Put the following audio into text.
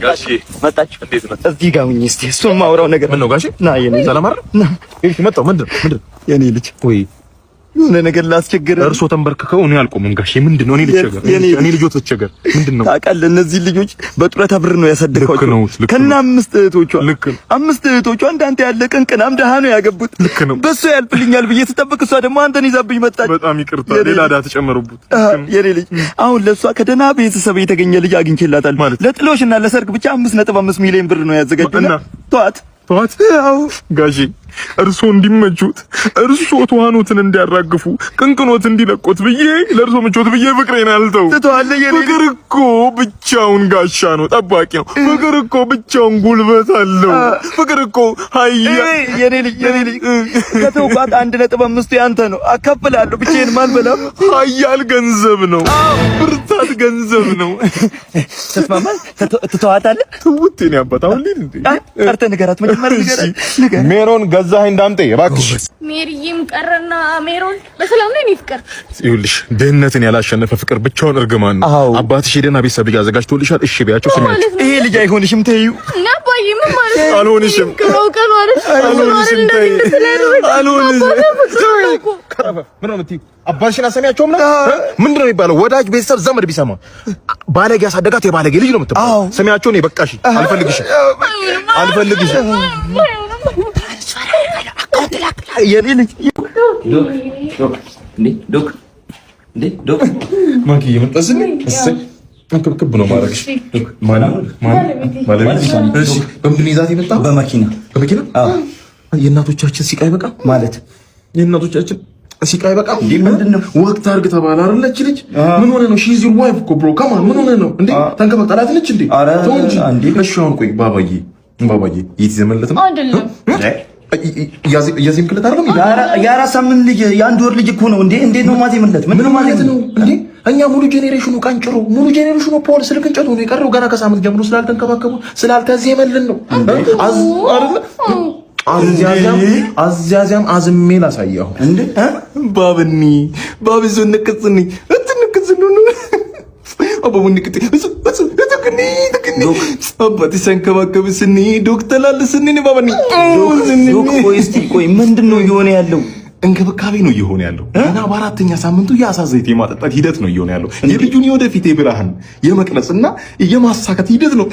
ጋሺ መጣች። እንዴት ነው? እዚህ ጋር ሁኚ እስቲ። እሱን ማውራው ነገር ምን ነው ጋሺ? ና የኔ ሰላም አይደል? ና እሺ፣ መጣሁ። ምንድን የኔ ልጅ? ወይ የሆነ ነገር ላስቸግር። እርሶ ተንበርክከው እኔ አልቆምም ጋሺ። ምንድን ነው? እኔ ልጆት ልቸገር። ምንድን ነው? ታውቃለህ፣ እነዚህ ልጆች በጡረታ ብር ነው ያሳደግኳቸው ከና አምስት እህቶቿ እንዳንተ ያለ ቅንቅናም ደሃ ነው ያገቡት። ልክ ነው። በሱ ያልፍልኛል ብዬ ስጠብቅ እሷ ደግሞ አንተን ይዛብኝ መጣች። በጣም ይቅርታ፣ ሌላ ዕዳ ተጨመሩበት። የኔ ልጅ አሁን ለሷ ከደህና ቤተሰብ የተገኘ ልጅ አግኝቼላታል። ለጥሎሽና ለሰርግ ብቻ 5.5 ሚሊዮን ብር ነው ያዘጋጁና ተዋት ያው ጋሺ እርሶ እንዲመቹት እርሶ ተዋኖትን እንዲያራግፉ ቅንቅኖት እንዲለቆት ብዬ ለእርሶ ምቾት ብዬ ፍቅሬን አልተው። ፍቅር እኮ ብቻውን ጋሻ ነው፣ ጠባቂ ነው። ፍቅር እኮ ብቻውን ጉልበት አለው። ፍቅር እኮ ሀያ የኔ ልጅ ከተውቃት 1.5 ያንተ ነው። አካፍላለሁ ብቻዬን ማልበላም። ሀያል ገንዘብ ነው፣ ብርታት ገንዘብ ነው። ተስማማ? ትተዋታለህ? ትውቴን ያባታ ሁሉ እንዴ አርተ ነገራት መጀመሪያ ነገር ሜሮን ገዛኸኝ እንዳምጤ እባክሽ። ሜሪዬም ቀረና ሜሮን በሰላም ነው። እኔ ፍቅር ይኸውልሽ ድህነትን ያላሸነፈ ፍቅር ብቻውን እርግማን ነው። አባትሽ ሄደና ቤተሰብ ልጅ አዘጋጅቶልሻል። እሺ ቢያቸው ስሚያቸው። ይሄ ልጅ አይሆንሽም ተይው። እና አባዬ ምን ማለት ነው? አልሆንሽም ምን ነው የምትይው? አባትሽን አሰሚያቸውም ነው። ምንድን ነው የሚባለው? ወዳጅ ቤተሰብ ዘመድ ቢሰማ ባለጌ ያሳደጋት የባለጌ ልጅ ነው የምትባለው። ስሚያቸው ነው። በቃሽ፣ አልፈልግሽም። የኔ ልጅ ዶክ ማኪ የመጣስኝ ክብ ነው ማረግሽ። እሺ በምንድን ይዛት የመጣው? በመኪና የእናቶቻችን ሲቃይ በቃ ማለት የእናቶቻችን ሲቃይ በቃ እንዴ ምንድነው? ወቅት አርግ ተባለ አይደል? እቺ ልጅ ምን ሆነ ነው? ሺዝ ዩር ዋይፍ እኮ ብሮ ካማ ምን ሆነ ነው እንዴ? ተንከባከላት ነች እንዴ? ተው እንጂ እንዴ። እሺ አሁን ቆይ ባባዬ ይዘመለት ነው አይደለም? ያዚም ክለት አይደለም? የአራት ሳምንት ልጅ የአንድ ወር ልጅ እኮ ነው እንዴ? እንዴት ነው ማዜምለት? ምን ማለት ነው እንዴ? እኛ ሙሉ ጄኔሬሽኑ ቃንጭሮ ሙሉ ጄኔሬሽኑ ፖል ስልክ እንጨቱ ነው የቀረው። ገና ከሳምንት ጀምሮ ስላልተንከባከቡ ስላልተዜመልን ነው አይደል? አዚያዚያም አዝሜ ላሳየው እንዴ ባብዞ ንቅጽኒ አባቡን ንቅጥ አባቴ ሰንከባከብስኒ ዶክተር ላልስኒ ባባኒ ቆይ ምንድነው እየሆነ ያለው? እንክብካቤ ነው እየሆነ ያለው። እና በአራተኛ ሳምንቱ የአሳ ዘይት የማጠጣት ሂደት ነው እየሆነ ያለው። የልጁን የወደፊት የብርሃን የመቅረጽና የማሳካት ሂደት ነው